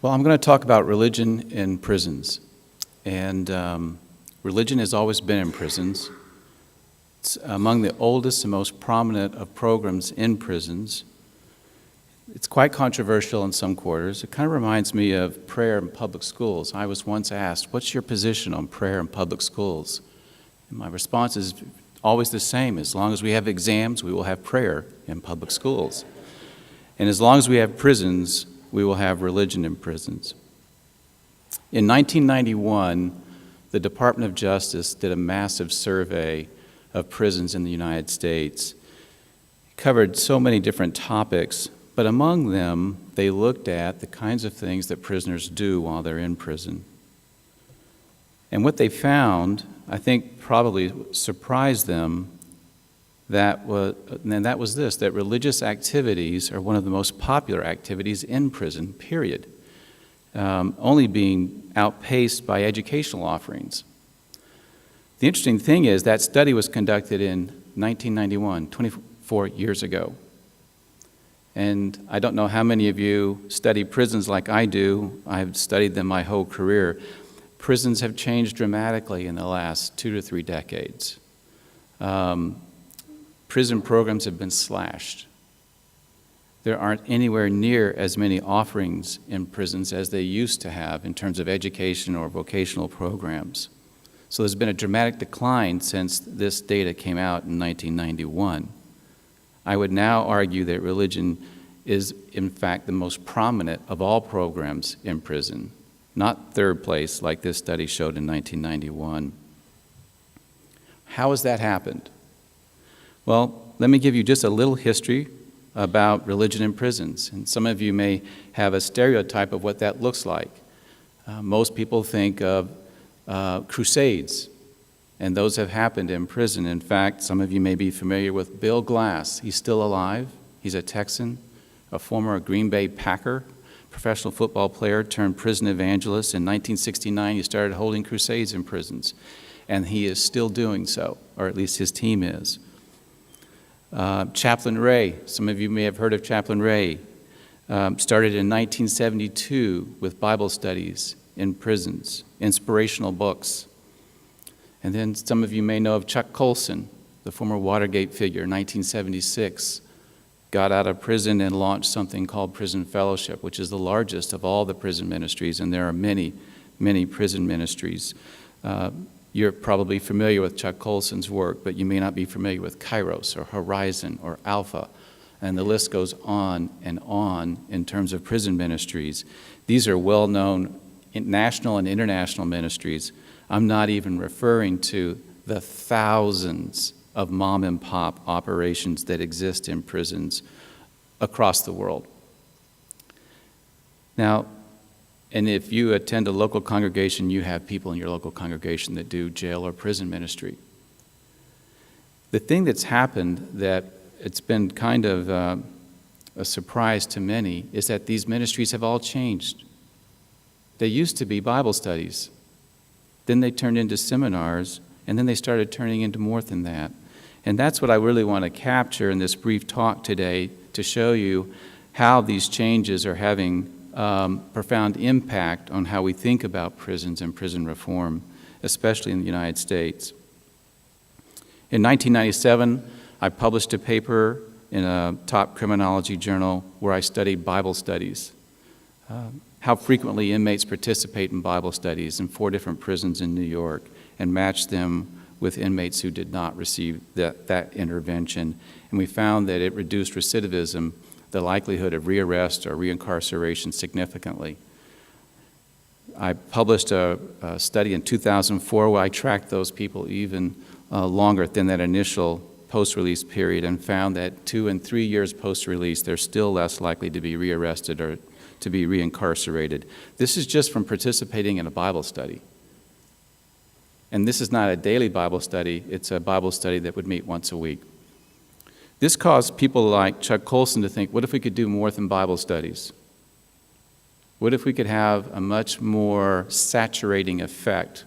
Well, I'm going to talk about religion in prisons. And religion has always been in prisons. It's among the oldest and most prominent of programs in prisons. It's quite controversial in some quarters. It kind of reminds me of prayer in public schools. I was once asked, what's your position on prayer in public schools? And my response is always the same. As long as we have exams, we will have prayer in public schools. And as long as we have prisons, we will have religion in prisons. In 1991, the Department of Justice did a massive survey of prisons in the United States. It covered so many different topics, but among them, they looked at the kinds of things that prisoners do while they're in prison. And what they found, I think probably surprised them, that religious activities are one of the most popular activities in prison, period, only being outpaced by educational offerings. The interesting thing is that study was conducted in 1991, 24 years ago. And I don't know how many of you study prisons like I do. I've studied them my whole career. Prisons have changed dramatically in the last 2 to 3 decades. Prison programs have been slashed. There aren't anywhere near as many offerings in prisons as they used to have in terms of education or vocational programs. So there's been a dramatic decline since this data came out in 1991. I would now argue that religion is, in fact, the most prominent of all programs in prison, not third place like this study showed in 1991. How has that happened? Well, let me give you just a little history about religion in prisons. And some of you may have a stereotype of what that looks like. Most people think of crusades, and those have happened in prison. In fact, some of you may be familiar with Bill Glass. He's still alive. He's a Texan, a former Green Bay Packer, professional football player turned prison evangelist. In 1969, he started holding crusades in prisons, and he is still doing so, or at least his team is. Chaplain Ray, some of you may have heard of Chaplain Ray, started in 1972 with Bible studies in prisons, inspirational books. And then some of you may know of Chuck Colson, the former Watergate figure, 1976, got out of prison and launched something called Prison Fellowship, which is the largest of all the prison ministries, and there are many, many prison ministries. You're probably familiar with Chuck Colson's work, but you may not be familiar with Kairos or Horizon or Alpha, and the list goes on in terms of prison ministries. These are well-known national and international ministries. I'm not even referring to the thousands of mom-and-pop operations that exist in prisons across the world. Now, and if you attend a local congregation, you have people in your local congregation that do jail or prison ministry. The thing that's happened that it's been kind of a surprise to many is that these ministries have all changed. They used to be Bible studies. Then they turned into seminars, and then they started turning into more than that. And that's what I really want to capture in this brief talk today, to show you how these changes are having profound impact on how we think about prisons and prison reform, especially in the United States. In 1997, I published a paper in a top criminology journal where I studied Bible studies, how frequently inmates participate in Bible studies in 4 different prisons in New York, and matched them with inmates who did not receive that intervention. And we found that it reduced recidivism, the likelihood of rearrest or reincarceration, significantly. I published a study in 2004 where I tracked those people even longer than that initial post-release period, and found that 2 and 3 years post-release, they're still less likely to be rearrested or to be reincarcerated. This is just from participating in a Bible study. And this is not a daily Bible study, it's a Bible study that would meet once a week. This caused people like Chuck Colson to think, what if we could do more than Bible studies? What if we could have a much more saturating effect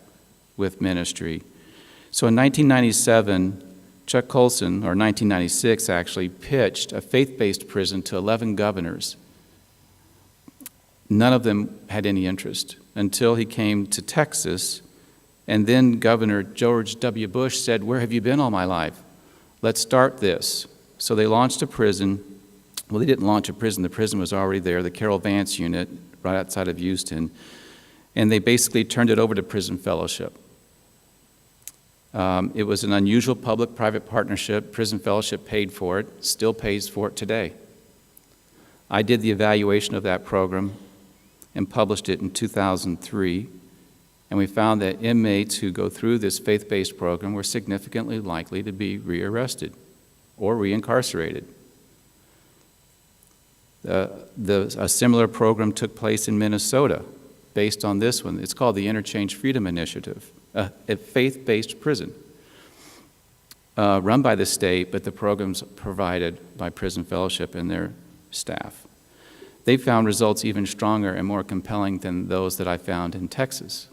with ministry? So in 1997, Chuck Colson, or 1996 actually, pitched a faith-based prison to 11 governors. none of them had any interest until he came to Texas, and then Governor George W. Bush said, "Where have you been all my life? Let's start this." So they launched a prison. Well, they didn't launch a prison. The prison was already there, the Carroll Vance unit, right outside of Houston, and they basically turned it over to Prison Fellowship. It was an unusual public-private partnership. Prison Fellowship paid for it, still pays for it today. I did the evaluation of that program and published it in 2003, and we found that inmates who go through this faith-based program were significantly likely to be rearrested or reincarcerated. A similar program took place in Minnesota based on this one. It's called the Interchange Freedom Initiative, a faith-based prison run by the state, but the program's provided by Prison Fellowship and their staff. They found results even stronger and more compelling than those that I found in Texas.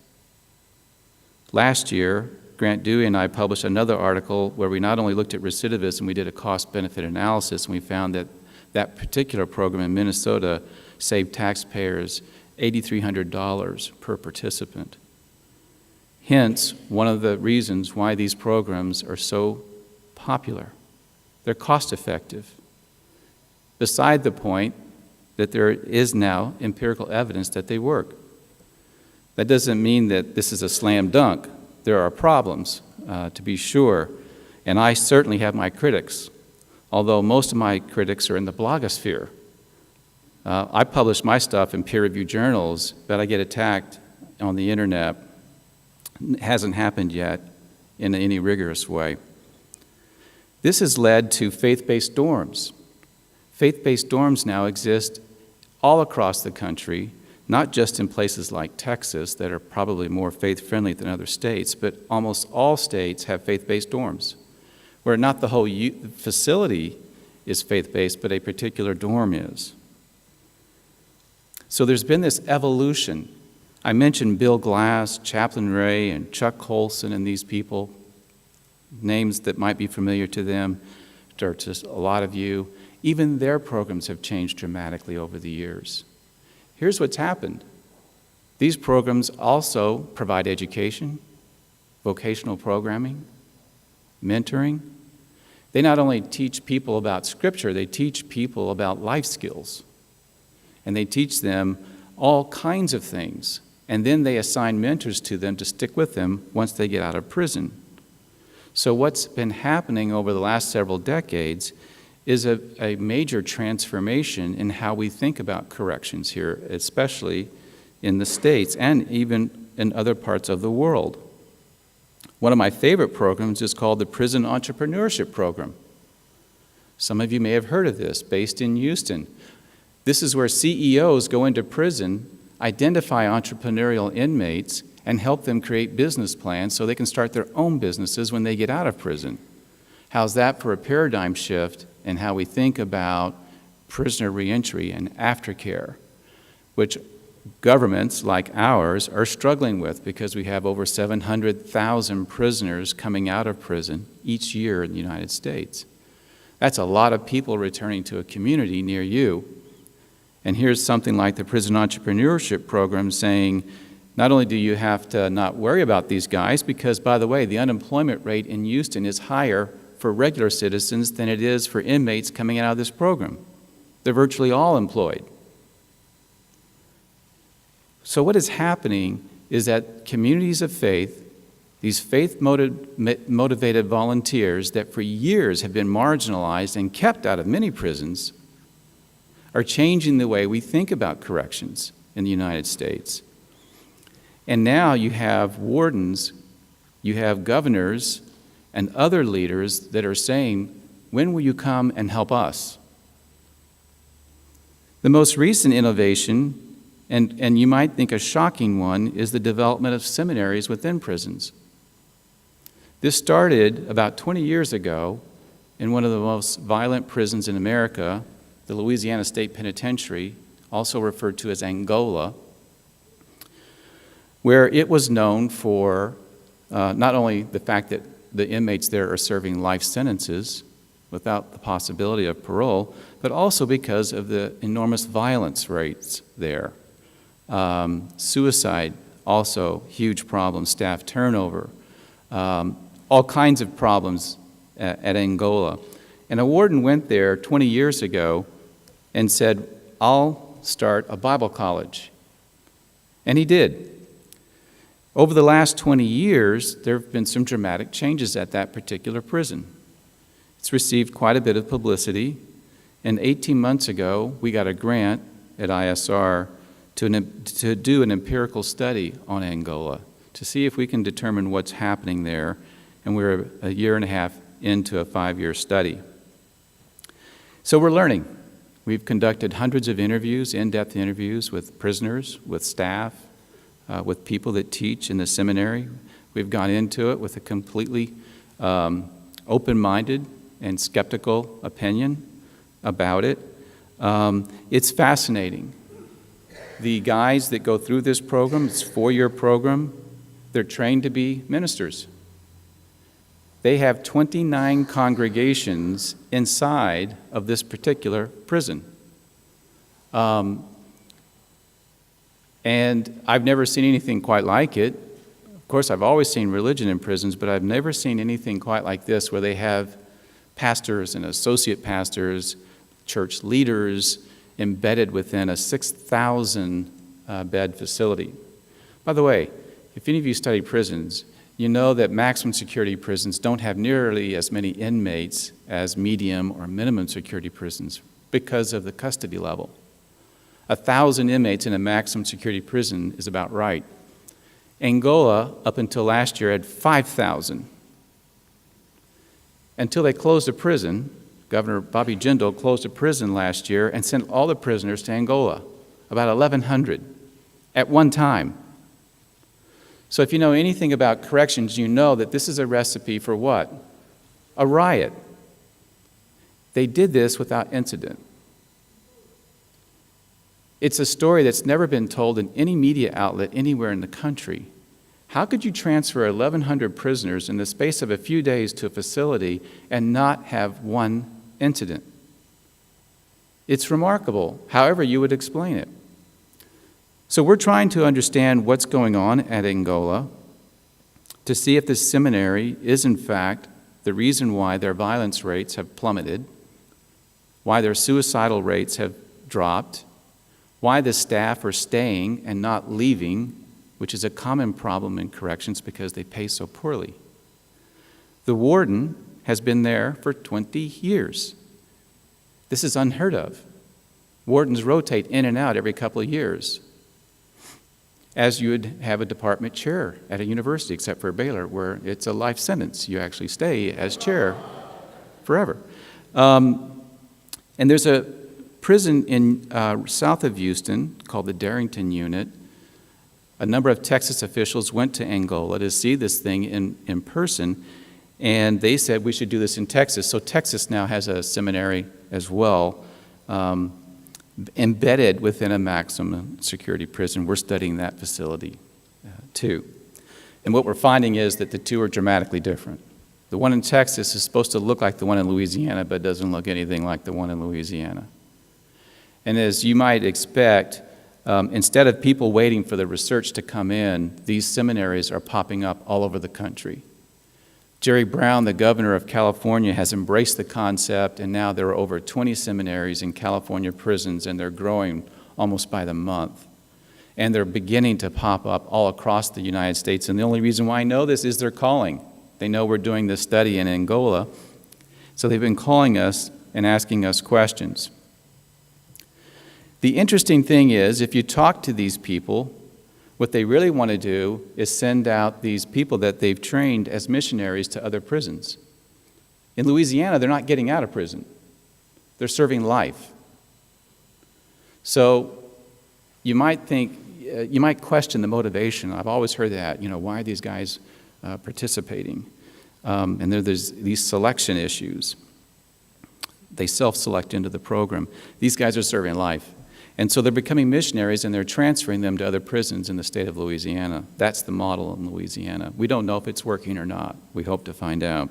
Last year, Grant Dewey and I published another article where we not only looked at recidivism, we did a cost-benefit analysis, and we found that that particular program in Minnesota saved taxpayers $8,300 per participant. Hence, one of the reasons why these programs are so popular. They're cost-effective. Beside the point that there is now empirical evidence that they work. That doesn't mean that this is a slam dunk. There are problems, to be sure, and I certainly have my critics, although most of my critics are in the blogosphere. I publish my stuff in peer-reviewed journals, but I get attacked on the internet. It hasn't happened yet in any rigorous way. This has led to faith-based dorms. Faith-based dorms now exist all across the country, not just in places like Texas that are probably more faith-friendly than other states, but almost all states have faith-based dorms, where not the whole facility is faith-based, but a particular dorm is. So there's been this evolution. I mentioned Bill Glass, Chaplain Ray, and Chuck Colson and these people, names that might be familiar to them, or to a lot of you. Even their programs have changed dramatically over the years. Here's what's happened. These programs also provide education, vocational programming, mentoring. They not only teach people about Scripture, they teach people about life skills. And they teach them all kinds of things. And then they assign mentors to them to stick with them once they get out of prison. So what's been happening over the last several decades is a major transformation in how we think about corrections here, especially in the States and even in other parts of the world. One of my favorite programs is called the Prison Entrepreneurship Program. Some of you may have heard of this, based in Houston. This is where CEOs go into prison, identify entrepreneurial inmates, and help them create business plans so they can start their own businesses when they get out of prison. How's that for a paradigm shift in how we think about prisoner reentry and aftercare, which governments like ours are struggling with because we have over 700,000 prisoners coming out of prison each year in the United States. That's a lot of people returning to a community near you. And here's something like the Prison Entrepreneurship Program saying, not only do you have to not worry about these guys, because, by the way, the unemployment rate in Houston is higher for regular citizens than it is for inmates coming out of this program. They're virtually all employed. So what is happening is that communities of faith, these faith-motivated volunteers that for years have been marginalized and kept out of many prisons, are changing the way we think about corrections in the United States. And now you have wardens, you have governors, and other leaders that are saying, when will you come and help us? The most recent innovation, and you might think a shocking one, is the development of seminaries within prisons. This started about 20 years ago in one of the most violent prisons in America, the Louisiana State Penitentiary, also referred to as Angola, where it was known for not only the fact that the inmates there are serving life sentences without the possibility of parole, but also because of the enormous violence rates there. Suicide, also huge problem. Staff turnover, all kinds of problems at Angola. And a warden went there 20 years ago and said, I'll start a Bible college. And he did. Over the last 20 years, there have been some dramatic changes at that particular prison. It's received quite a bit of publicity, and 18 months ago, we got a grant at ISR to do an empirical study on Angola, to see if we can determine what's happening there, and we're a year and a half into a 5-year study. So we're learning. We've conducted hundreds of interviews, in-depth interviews with prisoners, with staff, with people that teach in the seminary. We've gone into it with a completely open-minded and skeptical opinion about it. It's fascinating. The guys that go through this program, it's a 4-year program, they're trained to be ministers. They have 29 congregations inside of this particular prison. And I've never seen anything quite like it. Of course, I've always seen religion in prisons, but I've never seen anything quite like this, where they have pastors and associate pastors, church leaders embedded within a 6,000 bed facility. By the way, if any of you study prisons, you know that maximum security prisons don't have nearly as many inmates as medium or minimum security prisons because of the custody level. 1,000 inmates in a maximum security prison is about right. Angola, up until last year, had 5,000. Until they closed a prison, Governor Bobby Jindal closed a prison last year and sent all the prisoners to Angola, about 1,100 at one time. So if you know anything about corrections, you know that this is a recipe for what? A riot. They did this without incident. It's a story that's never been told in any media outlet anywhere in the country. How could you transfer 1,100 prisoners in the space of a few days to a facility and not have one incident? It's remarkable, however you would explain it. So we're trying to understand what's going on at Angola to see if this seminary is in fact the reason why their violence rates have plummeted, why their suicidal rates have dropped, why the staff are staying and not leaving, which is a common problem in corrections because they pay so poorly. The warden has been there for 20 years. This is unheard of. Wardens rotate in and out every couple of years, as you would have a department chair at a university, except for Baylor, where it's a life sentence. You actually stay as chair forever. And there's a prison in south of Houston called the Darrington Unit. A number of Texas officials went to Angola to see this thing in person, and they said we should do this in Texas. So Texas now has a seminary as well, embedded within a maximum security prison. We're studying that facility too. And what we're finding is that the two are dramatically different. The one in Texas is supposed to look like the one in Louisiana, but doesn't look anything like the one in Louisiana. And as you might expect, instead of people waiting for the research to come in, these seminaries are popping up all over the country. Jerry Brown, the governor of California, has embraced the concept, and now there are over 20 seminaries in California prisons, and they're growing almost by the month. And they're beginning to pop up all across the United States. And the only reason why I know this is they're calling. They know we're doing this study in Angola, so they've been calling us and asking us questions. The interesting thing is, if you talk to these people, what they really want to do is send out these people that they've trained as missionaries to other prisons. In Louisiana, they're not getting out of prison. They're serving life. So you might think, you might question the motivation. I've always heard that, why are these guys participating? And there's these selection issues. They self-select into the program. These guys are serving life. And so they're becoming missionaries, and they're transferring them to other prisons in the state of Louisiana. That's the model in Louisiana. We don't know if it's working or not. We hope to find out.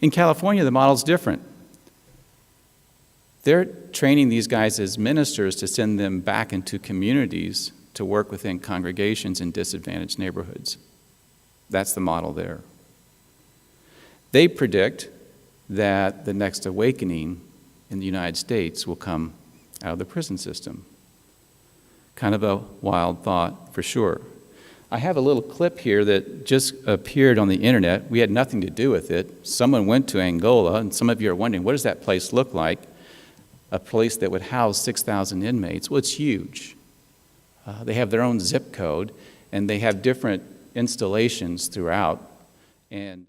In California, the model's different. they're training these guys as ministers to send them back into communities to work within congregations in disadvantaged neighborhoods. That's the model there. They predict that the next awakening in the United States will come out of the prison system. Kind of a wild thought, for sure. I have a little clip here that just appeared on the internet. We had nothing to do with it. Someone went to Angola, and some of you are wondering, what does that place look like? A place that would house 6,000 inmates. Well, it's huge. They have their own zip code, and they have different installations throughout. And